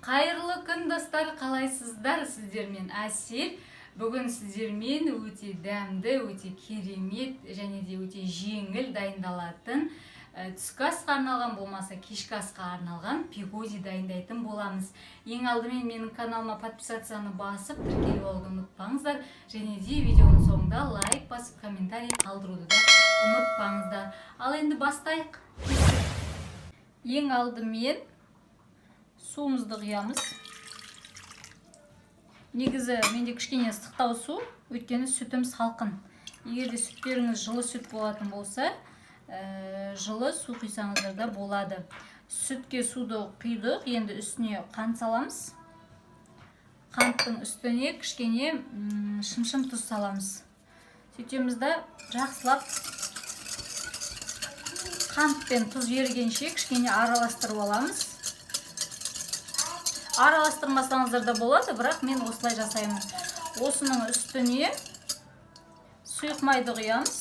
Қайырлы күн достар, қалайсыздар? Сіздермен Әсел. Бүгін сіздермен өте дәмді, өте керемет және де өте жеңіл дайындалатын түскі асқа арналған болмаса кешкі асқа арналған пигоди дайындайтын боламыз. Ең алдымен менің каналыма подписацияны басып, тіркеліп алуды ұмытпаңыздар. Және де видеоның соңында лайк басып, комментарий қалдыруды да ұмытпаңыздар. Ал енді бастайық. Ең алдымен суымызды құямыз. Негізі менде кішкене ыстықтау су, өйткені сүтім салқын. Егер де сүттеріңіз жылы сүт болатын болса, жылы су құйсаңыздар да болады. Сүтке суды құйдық, енді үстіне қант саламыз. Қанттың үстіне кішкене шым-шым тұз саламыз. Сөйтеміз да жақсылап қант пен тұз ерігенше кішкене араластырып аламыз. Араластырмасаңыздар да болады, бірақ мен осылай жасаймын. Осының үстіне сұйық майды құямыз.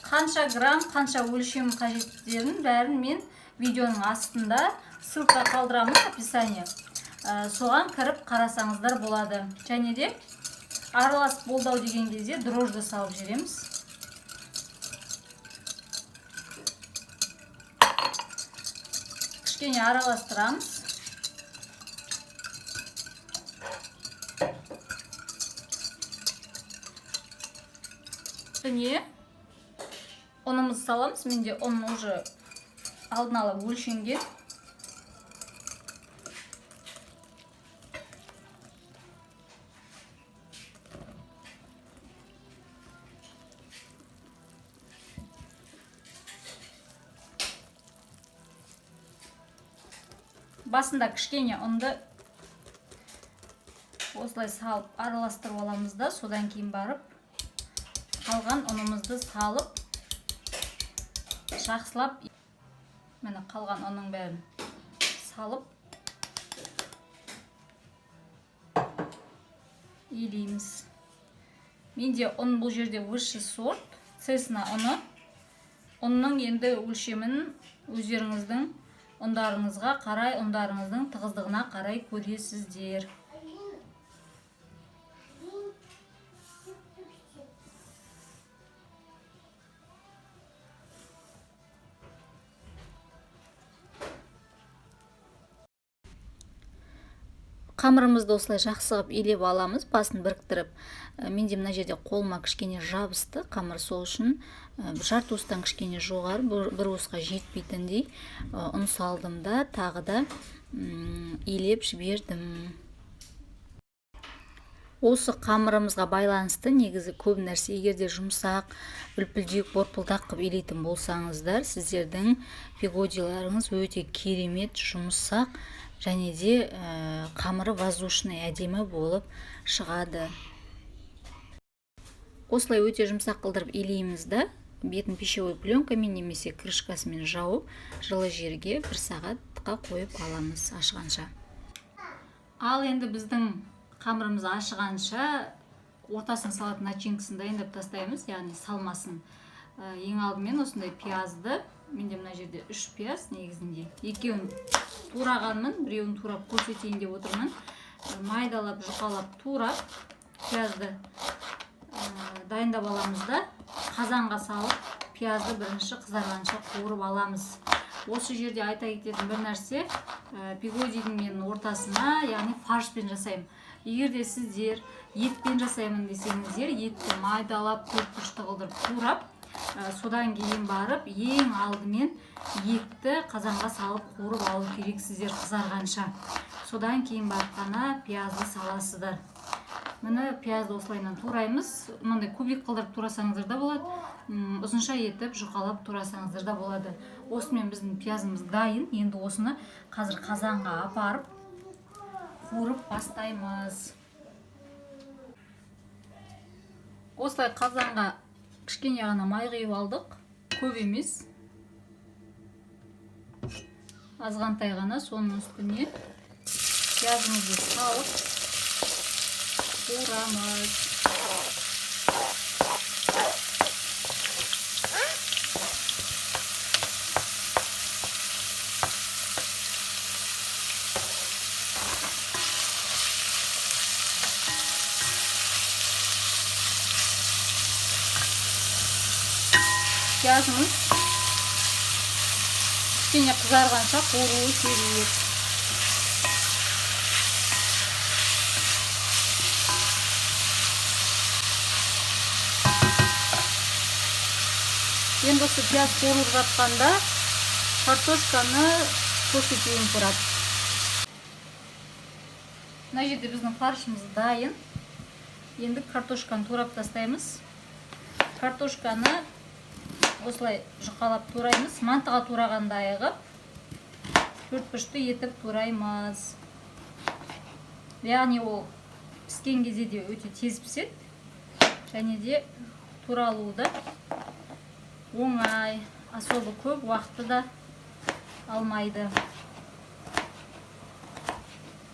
Қанша грамм, қанша өлшем қажеттерін бәрін мен видеоның астында ссылка қалдырамын, описание. Соған кіріп қарасаңыздар болады. Және де аралас болдау деген кезде дрожжды салып жібереміз. Кішкене араластырамыз. Үстіне ұнымызды саламыз. Менде ұн уже алдын ала өлшенген. Басында кішкене ұнды осылай салып араластырып аламыз да, содан кейін барып қалған ұнымызды салып жақсылап, міне қалған ұнның бәрін салып елейміз. Менде ұн бұл жерде высший сорт, цесна ұны. Ұнның енді өлшемін өздеріңіздің ұндарыңызға қарай, ұндарыңыздың тығыздығына қарай көресіздер. Қамырымызды осылай жақсы қылып елеп аламыз, басын біріктіріп. Менде мына жерде қолыма кішкене жабысты қамыр, сол үшін жарты уыстан кішкене жоғары, бір уысқа жетпейтіндей ұн салдым да, тағы да елеп жібердім. Осы қамырымызға байланысты негізі көп нәрсе, егер де жұмсақ, үлпілдек, борпылдақ қып елейтін болсаңыздар, сіздердің пигодиларыңыз өте керемет, жұмсақ және де қамыры воздушный, әдемі болып шығады. Осылай өте жұмсақ қылдырып елейміз да, бетін пищевой пленкамен немесе крышкасымен жауып, жылы жерге 1 сағатқа қойып аламыз ашығанша. Ал енді біздің қамырымыз ашығанша ортасын салатын начинкасын дайындап тастаймыз, яғни салмасын. Ең алдымен осындай пиязды, менде мына жерде 3 пияз негізінде. Екеуін турағанмын, біреуін турап көрсетейін деп отырмын. Майдалап, жұқалап, турап пиязды дайындап аламыз да, қазанға салып, пиязды бірінші қызарғанша қуырып аламыз. Осы жерде айта кететін бір нәрсе, пигодидің мен ортасына, яғни фаршпен жасаймын. Егер де сіздер етпен жасаймын десеңіздер, етті майдалап, төрт-бұрышты қылдырып турап, содан кейін барып, ең алдымен етті қазанға салып қуырып алу керек сіздер қызарғанша. Содан кейін барып қана пиязды саласыздар. Міне пиязды осылайынан тураймыз. Мынандай кубик қылдырып турасаңыздар да болады, ұзынша етіп жұқалап турасаңыздар да болады. Осымен біздің пиязымыз дайын. Енді осыны қазір қазанға апарып қуырып бастаймыз. Осылай қазанға кішкене ғана май құйып алдық, көп емес. Азғантай ғана, соның үстіне пиязымызды салып қуырамыз. пиязымыз кішкене қызарғанша қуыруы керек. Енді осы пияз қуырылып жатқанда картошканы көрсетейін тұрады. Мына жерде біздің фаршымыз дайын. Енді картошканы турап тастаймыз. Картошканы осылай жұқалап тураймыз. Мантыға турағандай ғып, төрт-бұрышты етіп тураймыз. Яғни ол піскен кезде де өте тез піседі. Және де туралуы да оңай, особо көп уақытты да алмайды.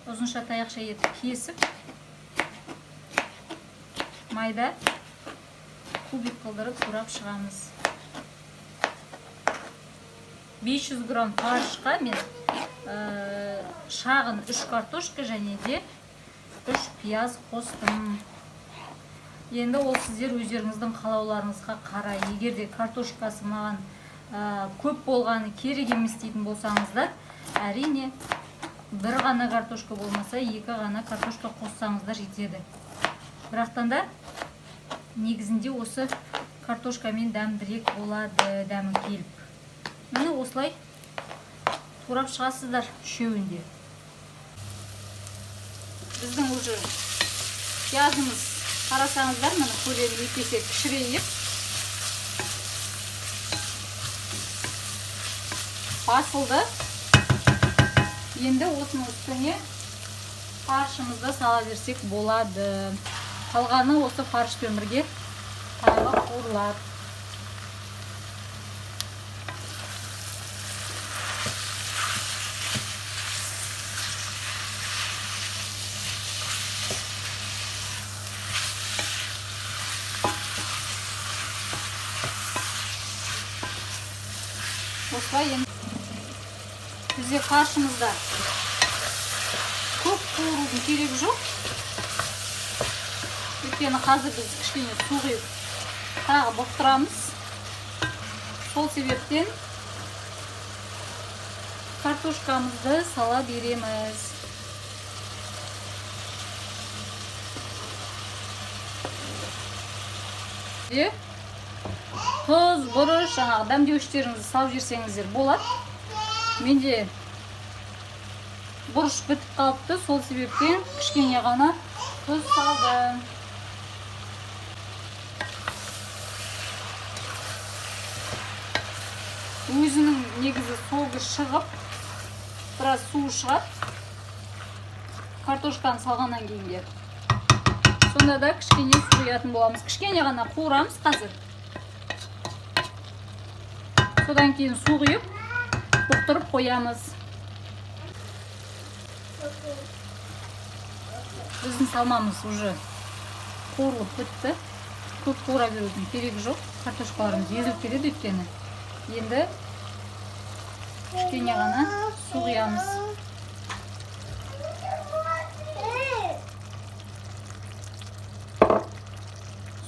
Ұзынша таяқша етіп кесіп, майда кубик қылдырып турап шығамыз. 500 грамм фаршқа мен шағын 3 картошка және де 3 пияз қостым. Енді ол сіздер өздеріңіздің қалауларыңызға қарай. Егер де картошкасы маған көп болғаны керек емес дейтін болсаңыздар, әрине бір ғана картошка болмаса, екі ғана картошка қоссаңыздар жетеді. Бірақтан да негізінде осы картошкамен дәмдірек болады, дәмі келіп. Міне осылай турап шығасыздар үшеуінде. Біздің уже пиязымыз қарасаңыздар, міне көлемі екесе кішірейіп басылды. Енді осының үстіне фаршымызды сала берсек болады. Қалғаны осы фаршпен бірге тағы қуырылады. Осылай енді бізде фаршымызда көп қуырудың керегі жоқ. Өйткені қазір біз кішкене су құйып тағы бұқтырамыз. Сол себептен картошкамызды сала береміз. Тұз, бұрыш, жаңағы дәмдеуіштеріңізді салып жерсеңіздер болады. Менде бұрыш бітіп қалыпты, сол себептен кішкене ғана тұз салдым. Өзінің негізі соғы шығып, біраз суы шығады. Картошканы салғаннан кейінге. Сонда да кішкене су құятын боламыз. Кішкене ғана қуырамыз қазір. Содан кейін су құйып, бұқтырып қоямыз. Біздің салмамыз уже қуырылып бітті. Көп қуыра берудің керегі жоқ. Картошкаларымыз езіліп кетеді өйткені. Енді кішкене ғана су құямыз.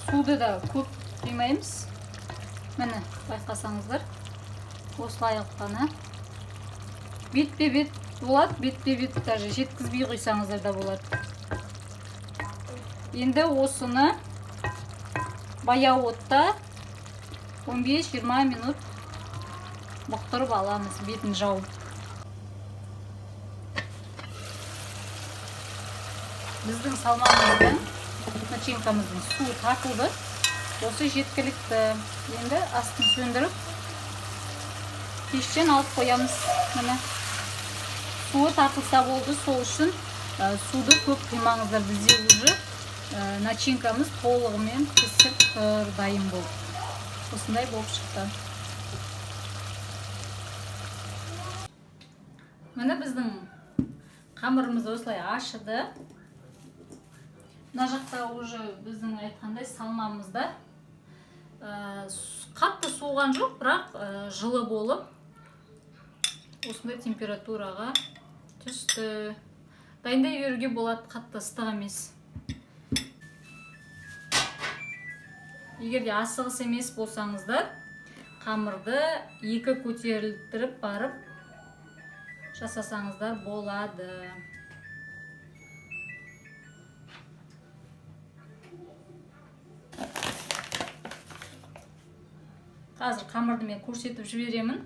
Суды да көп құймаймыз. Міне, байқасаңыздар. Осылай қана бетпе-бет болады, бетпе-бет даже жеткізбей құйсаңыздар да болады. Енді осыны баяу отта 15-20 минут бұқтырып аламыз, бетін жауып. Біздің салмамыздың, начинкамыздың суы тартылды. Осы жеткілікті. Енді астын сөндіріп, пештен алып қоямыз. Міне суы тартылса болды, сол үшін суды көп құймаңыздар. Бізде уже начинкамыз толығымен пісіп тұр, дайын болды. Осындай болып шықты. Міне біздің қамырымыз осылай ашыды. Мына жақта уже біздің айтқандай салмамызда қатты суыған жоқ, бірақ жылы болып осындай температураға түсті. Дайындай беруге болады, қатты ыстық емес. Егер де асығыс емес болсаңыздар, қамырды екі көтерілтіріп барып жасасаңыздар болады. Қазір қамырды мен көрсетіп жіберемін.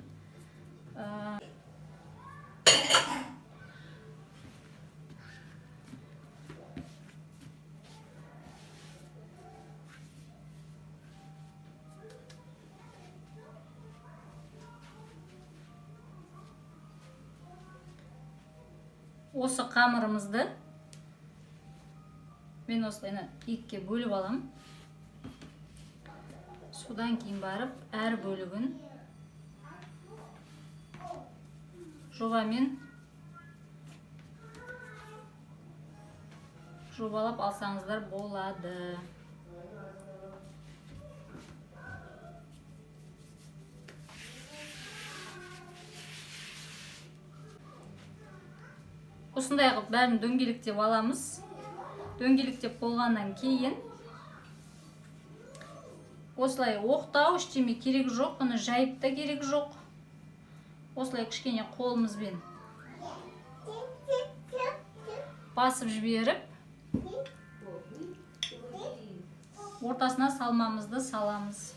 Осы қамырымызды мен осылайна екіге бөліп алам. Содан кейін барып әр бөлігін жобамен жобалап алсаңыздар болады. Осындай қылып бәрін дөңгелектеп аламыз. Дөңгелектеп болғаннан кейін осылай оқтау ештеме керек жоқ, бұны жайып та керек жоқ. Осылай кішкене қолымызбен басып жіберіп, ортасына салмамызды саламыз.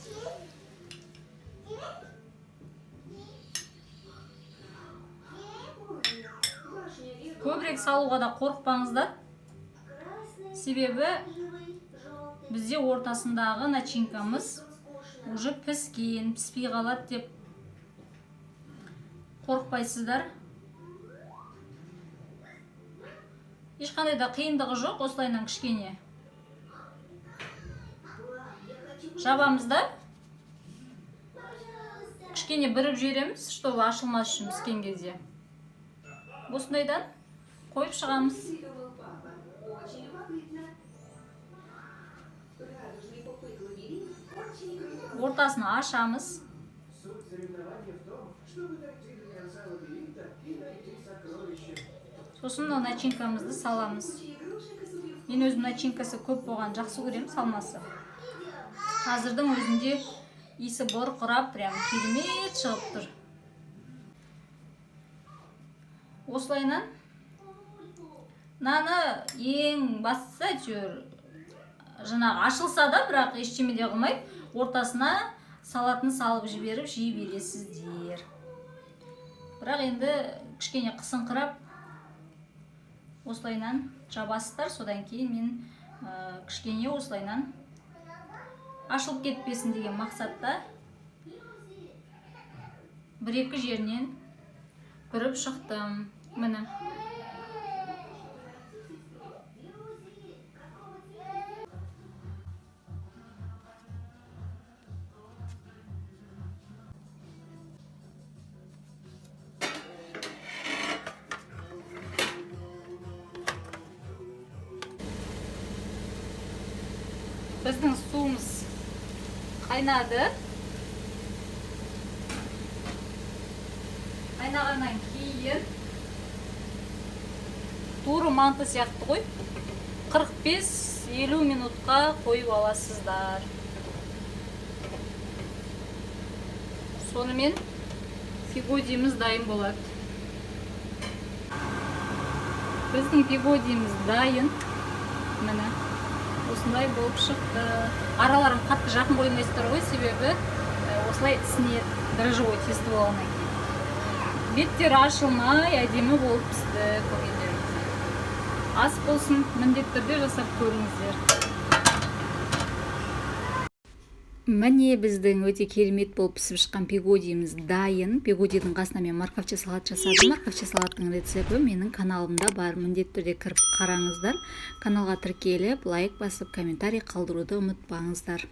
Көбірек салуға да қорықпаңыздар. Себебі бізде ортасындағы начинкамыз уже піскен, піспей қалады деп қорықпайсыздар. Ешқандай да қиындығы жоқ. Осылайынан кішкене жабамызда. Кішкене біріп жібереміз, чтобы ашылмас үшін піскен кезде. Осындайдан қойып шығамыз. Ортасын ашамыз. Сосын начинкамызды саламыз. Мен өзім начинкасы көп болған жақсы көрем, салмасы. Қазірдің өзінде иісі бұрқырап, прям керемет шығып тұр. Осылайынан наны ең бастысы әйтеуір жаңағы ашылса да, бірақ ештеме де қылмай, ортасына салатын салып жіберіп жей бересіздер. Бірақ енді кішкене қысыңқырап осылайынан жабасыздар. Содан кейін мен кішкене осылайынан ашылып кетпесін деген мақсатта бір-екі жерінен бүріп шықтым. Міне. Біздің суымыз қайнады. Қайнағаннан кейін туры манты сияқты қой. 45-50 минутқа қойып аласыздар. Сонымен пигодиіміз дайын болады. Біздің пигодиіміз дайын. Міне. Осындай болып шықты. Араларын қатты жақын қоймайсыздар ғой, себебі осылай ісіне дрожжевой тесто болғаннан кейін. Беттері ашылмай, әдемі болып пісті көргендеріңіз. Ас болсын, міндетті түрде жасап көріңіздер. Міне біздің өте керемет болып пісіп шыққан пигодиіміз дайын. Пигодидің қасына мен марковча салат жасадым. Марковча салаттың рецепті менің каналымда бар. Міндетті түрде кіріп қараңыздар. Каналға тіркеліп, лайк басып, комментарий қалдыруды ұмытпаңыздар.